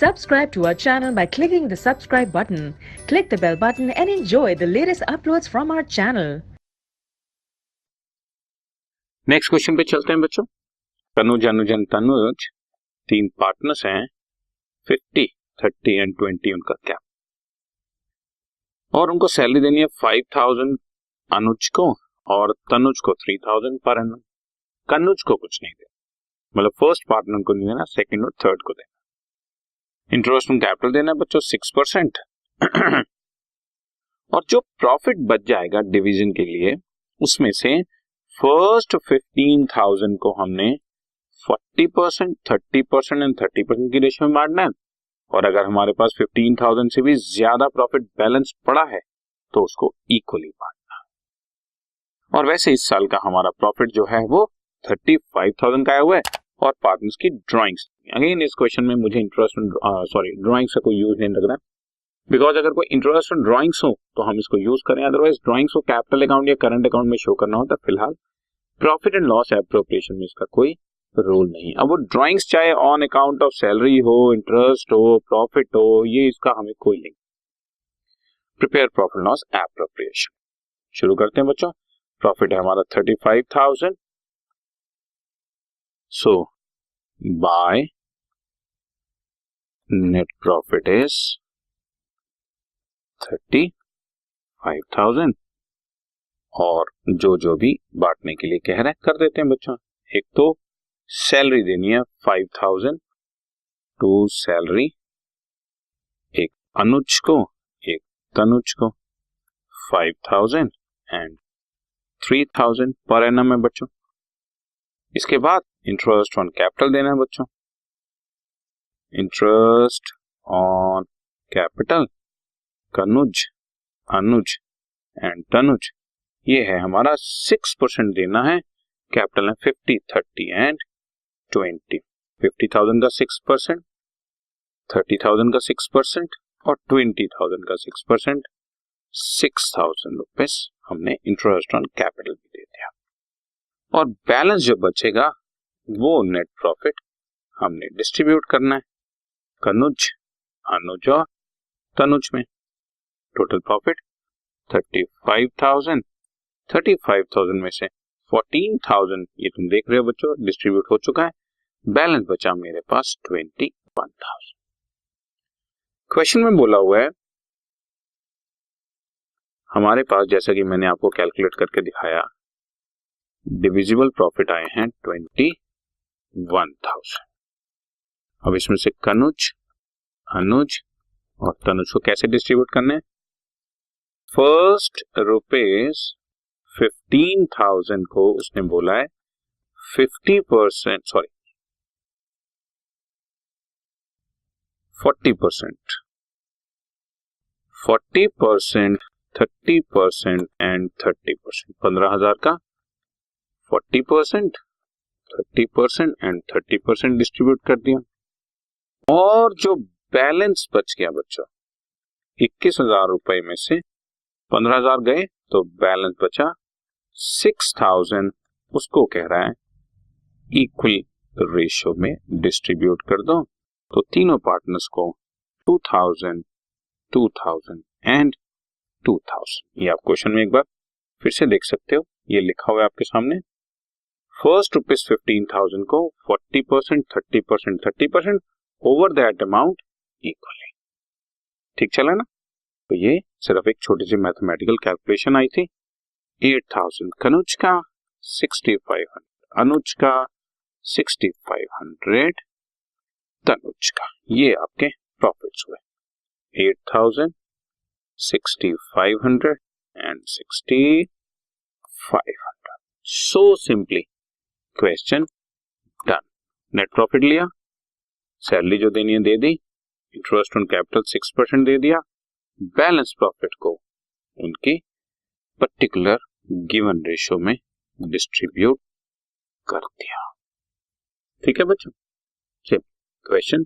Subscribe to our channel by clicking the subscribe button. Click the bell button and enjoy the latest uploads from our channel. Next question पे चलते हैं बच्चों। तनुज अनुज and Tanuj तीन partners हैं, 50, 30 and 20 उनका क्या, और उनको सैलरी देनी है 5000 अनुज को और तनुज को 3000 पर एनम। कनुज को कुछ नहीं देना, मतलब फर्स्ट पार्टनर को नहीं देना, सेकंड और थर्ड को देना। इंटरेस्ट ऑन कैपिटल देना है बच्चों 6%। और जो प्रॉफिट बच जाएगा डिवीजन के लिए, उसमें से फर्स्ट 15,000 को हमने 40%, 30% एंड 30% की रेशियो में बांटना है। और अगर हमारे पास 15,000 से भी ज्यादा प्रॉफिट बैलेंस पड़ा है तो उसको इक्वली बांटना है। और वैसे इस साल का हमारा प्रॉफिट जो है वो 35,000 का आया हुआ है। और पार्टनर्स की ड्राइंग्स, अगेन इस क्वेश्चन में मुझे ड्राइंग्स का कोई यूज नहीं लग रहा है, बिकॉज अगर कोई इंटरेस्ट ऑन ड्राइंग्स हो तो हम इसको यूज करें, अदरवाइज ड्राइंग्स को कैपिटल अकाउंट या करंट अकाउंट में शो करना होता है। फिलहाल प्रॉफिट एंड लॉस एप्रोप्रिएशन में इसका कोई रोल नहीं। अब वो ड्राइंग्स चाहे ऑन अकाउंट ऑफ सैलरी हो, इंटरेस्ट हो, प्रॉफिट हो, ये इसका हमें कोई नहीं। प्रिपेयर प्रॉफिट लॉस एप्रोप्रिएशन शुरू करते हैं बच्चों। प्रॉफिट है हमारा 35,000, सो बाय नेट प्रॉफिट इज 35,000 और जो भी बांटने के लिए कह रहे हैं कर देते हैं बच्चों। एक तो सैलरी देनी है 5,000 टू सैलरी, एक अनुज को एक तनुज को 5,000 एंड 3,000 पर एनम है बच्चों। इसके बाद इंटरेस्ट ऑन कैपिटल देना है बच्चों। Interest on capital Kanuj, Anuj and Tanuj, ये है हमारा 6% देना है। कैपिटल है 50, 30 एंड 20। 50,000 का 6%, 30,000 का 6% और 20,000 का 6%, 6,000 रुपीज हमने इंटरेस्ट ऑन कैपिटल भी दे दिया। और बैलेंस जो बचेगा वो नेट प्रॉफिट हमने डिस्ट्रीब्यूट करना है कनुज, अनुज और तनुज में। टोटल प्रॉफिट 35,000, 35,000 में से 14,000 ये तुम देख रहे हो बच्चों डिस्ट्रीब्यूट हो चुका है। बैलेंस बचा मेरे पास 21,000। क्वेश्चन में बोला हुआ है हमारे पास, जैसा कि मैंने आपको कैलकुलेट करके दिखाया, डिविजिबल प्रॉफिट आए हैं 21,000। अब इसमें से कनुज, अनुज और तनुज को कैसे डिस्ट्रीब्यूट करने हैं? फर्स्ट रुपीज 15,000 को उसने बोला है 40%, 40%, 30% एंड 30%। 15,000 का 40%, 30% एंड 30% डिस्ट्रीब्यूट कर दिया। और जो बैलेंस बच गया बच्चों 21,000 रुपए में से 15,000 गए तो बैलेंस बचा 6,000, उसको कह रहा है इक्वल रेशियो में डिस्ट्रीब्यूट कर दो। तो तीनों पार्टनर्स को 2,000, 2,000 एंड 2,000। ये आप क्वेश्चन में एक बार फिर से देख सकते हो, ये लिखा हुआ है आपके सामने। फर्स्ट रुपीज 15,000 को 40%, 30%, 30% ओवर दैट अमाउंट इक्वली। ठीक चला ना? तो ये सिर्फ एक छोटी सी मैथमेटिकल कैलकुलेशन आई थी। 8,000 कनुज का, 6,500 अनुज का, 6,500 तनुज का। ये आपके प्रॉफिट्स हुए 8,000, 6,500 and 6,500। So simply question done. Net profit लिया, सैलरी जो देनी है दे दी, इंटरेस्ट ऑन कैपिटल 6% दे दिया, बैलेंस प्रॉफिट को उनकी पर्टिकुलर गिवन रेशियो में डिस्ट्रीब्यूट कर दिया। ठीक है बच्चों, क्वेश्चन